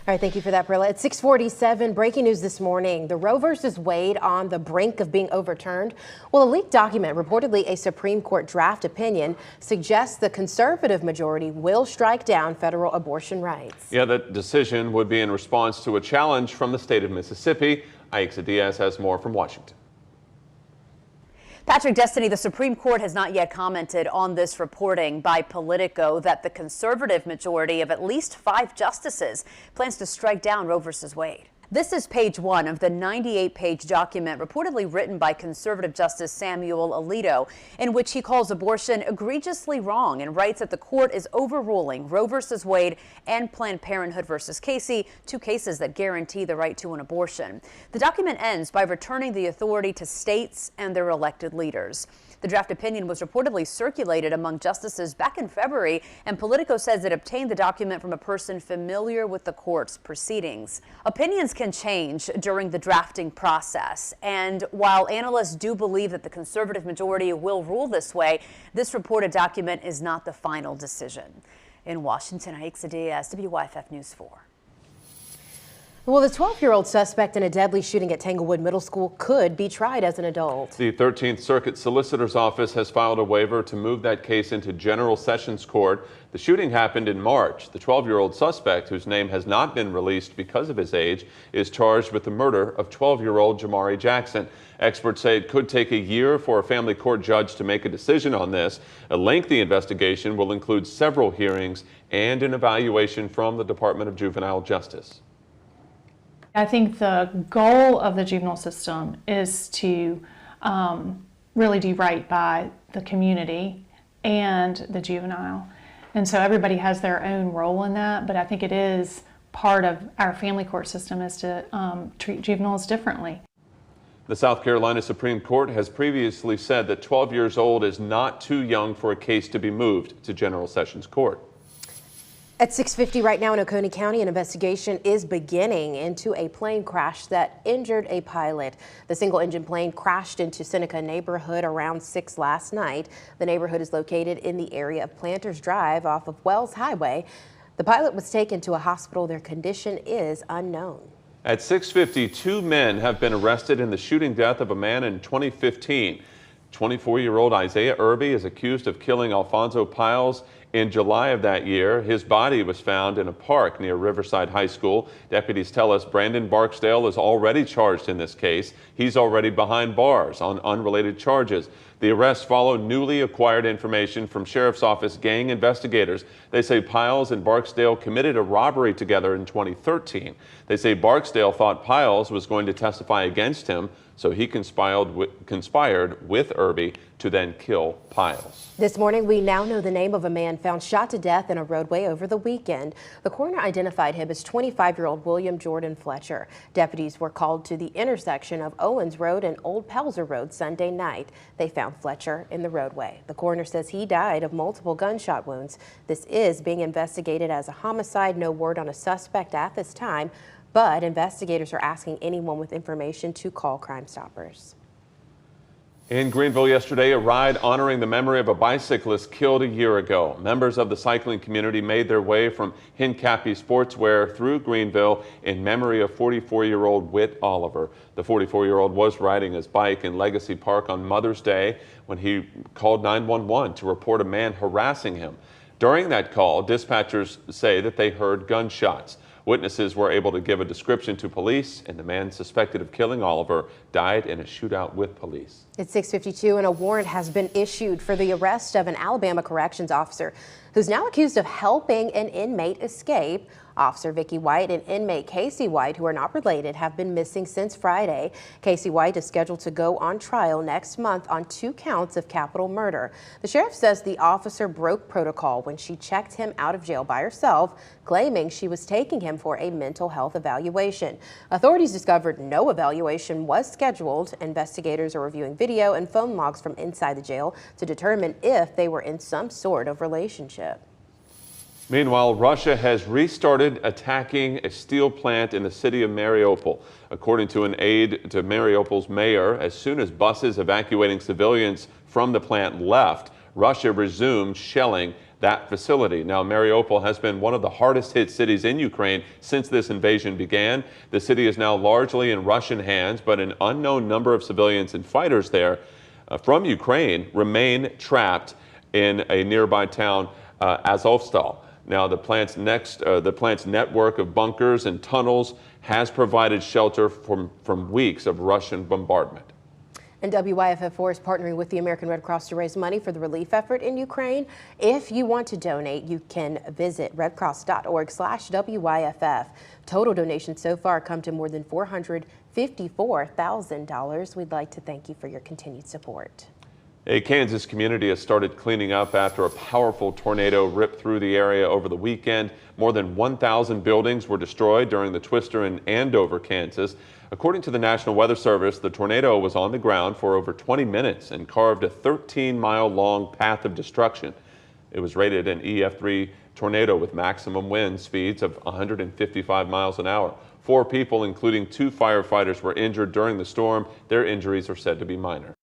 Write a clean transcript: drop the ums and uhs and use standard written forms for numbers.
All right, thank you for that, Brilla. At 6:47, breaking news this morning. The Roe versus Wade on the brink of being overturned. Well, a leaked document, reportedly a Supreme Court draft opinion, suggests the conservative majority will strike down federal abortion rights. Yeah, that decision would be in response to a challenge from the state of Mississippi. Aixa Diaz has more from Washington. Patrick Destiny, the Supreme Court has not yet commented on this reporting by Politico that the conservative majority of at least 5 justices plans to strike down Roe versus Wade. This is page 1 of the 98-page document reportedly written by conservative Justice Samuel Alito, in which he calls abortion egregiously wrong and writes that the court is overruling Roe versus Wade and Planned Parenthood versus Casey, 2 cases that guarantee the right to an abortion. The document ends by returning the authority to states and their elected leaders. The draft opinion was reportedly circulated among justices back in February, and Politico says it obtained the document from a person familiar with the court's proceedings. Opinions can change during the drafting process, and while analysts do believe that the conservative majority will rule this way, this reported document is not the final decision. In Washington, Aixa Diaz, WYFF News 4. Well, the 12-year-old suspect in a deadly shooting at Tanglewood Middle School could be tried as an adult. The 13th Circuit Solicitor's Office has filed a waiver to move that case into General Sessions Court. The shooting happened in March. The 12-year-old suspect, whose name has not been released because of his age, is charged with the murder of 12-year-old Jamari Jackson. Experts say it could take a year for a family court judge to make a decision on this. A lengthy investigation will include several hearings and an evaluation from the Department of Juvenile Justice. I think the goal of the juvenile system is to really do right by the community and the juvenile. And so everybody has their own role in that, but I think it is part of our family court system is to treat juveniles differently. The South Carolina Supreme Court has previously said that 12 years old is not too young for a case to be moved to General Sessions Court. At 6:50 right now in Oconee County, an investigation is beginning into a plane crash that injured a pilot. The single-engine plane crashed into Seneca neighborhood around 6 last night. The neighborhood is located in the area of Planters Drive off of Wells Highway. The pilot was taken to a hospital. Their condition is unknown. At 6:50, 2 men have been arrested in the shooting death of a man in 2015. 24-year-old Isaiah Irby is accused of killing Alfonso Piles in July of that year. His body was found in a park near Riverside High School. Deputies tell us Brandon Barksdale is already charged in this case. He's already behind bars on unrelated charges. The arrests follow newly acquired information from Sheriff's Office gang investigators. They say Piles and Barksdale committed a robbery together in 2013. They say Barksdale thought Piles was going to testify against him, so he conspired with Irby to then kill Piles. This morning, we now know the name of a man found shot to death in a roadway over the weekend. The coroner identified him as 25-year-old William Jordan Fletcher. Deputies were called to the intersection of Owens Road and Old Pelzer Road Sunday night. They found Fletcher in the roadway. The coroner says he died of multiple gunshot wounds. This is being investigated as a homicide. No word on a suspect at this time, but investigators are asking anyone with information to call Crime Stoppers. In Greenville yesterday, a ride honoring the memory of a bicyclist killed a year ago. Members of the cycling community made their way from Hincapie Sportswear through Greenville in memory of 44-year-old Whit Oliver. The 44-year-old was riding his bike in Legacy Park on Mother's Day when he called 911 to report a man harassing him. During that call, dispatchers say that they heard gunshots. Witnesses were able to give a description to police, and the man suspected of killing Oliver died in a shootout with police. It's 6:52, and a warrant has been issued for the arrest of an Alabama corrections officer who's now accused of helping an inmate escape. Officer Vicky White and inmate Casey White, who are not related, have been missing since Friday. Casey White is scheduled to go on trial next month on 2 counts of capital murder. The sheriff says the officer broke protocol when she checked him out of jail by herself, claiming she was taking him for a mental health evaluation. Authorities discovered no evaluation was scheduled. Investigators are reviewing video and phone logs from inside the jail to determine if they were in some sort of relationship. Meanwhile, Russia has restarted attacking a steel plant in the city of Mariupol. According to an aide to Mariupol's mayor, as soon as buses evacuating civilians from the plant left, Russia resumed shelling that facility. Now, Mariupol has been one of the hardest hit cities in Ukraine since this invasion began. The city is now largely in Russian hands, but an unknown number of civilians and fighters there from Ukraine remain trapped in a nearby town, Azovstal. Now, the plant's network of bunkers and tunnels has provided shelter from weeks of Russian bombardment. And WYFF4 is partnering with the American Red Cross to raise money for the relief effort in Ukraine. If you want to donate, you can visit redcross.org/WYFF. Total donations so far come to more than $454,000. We'd like to thank you for your continued support. A Kansas community has started cleaning up after a powerful tornado ripped through the area over the weekend. More than 1,000 buildings were destroyed during the twister in Andover, Kansas. According to the National Weather Service, the tornado was on the ground for over 20 minutes and carved a 13-mile-long path of destruction. It was rated an EF3 tornado with maximum wind speeds of 155 miles an hour. 4 people, including 2 firefighters, were injured during the storm. Their injuries are said to be minor.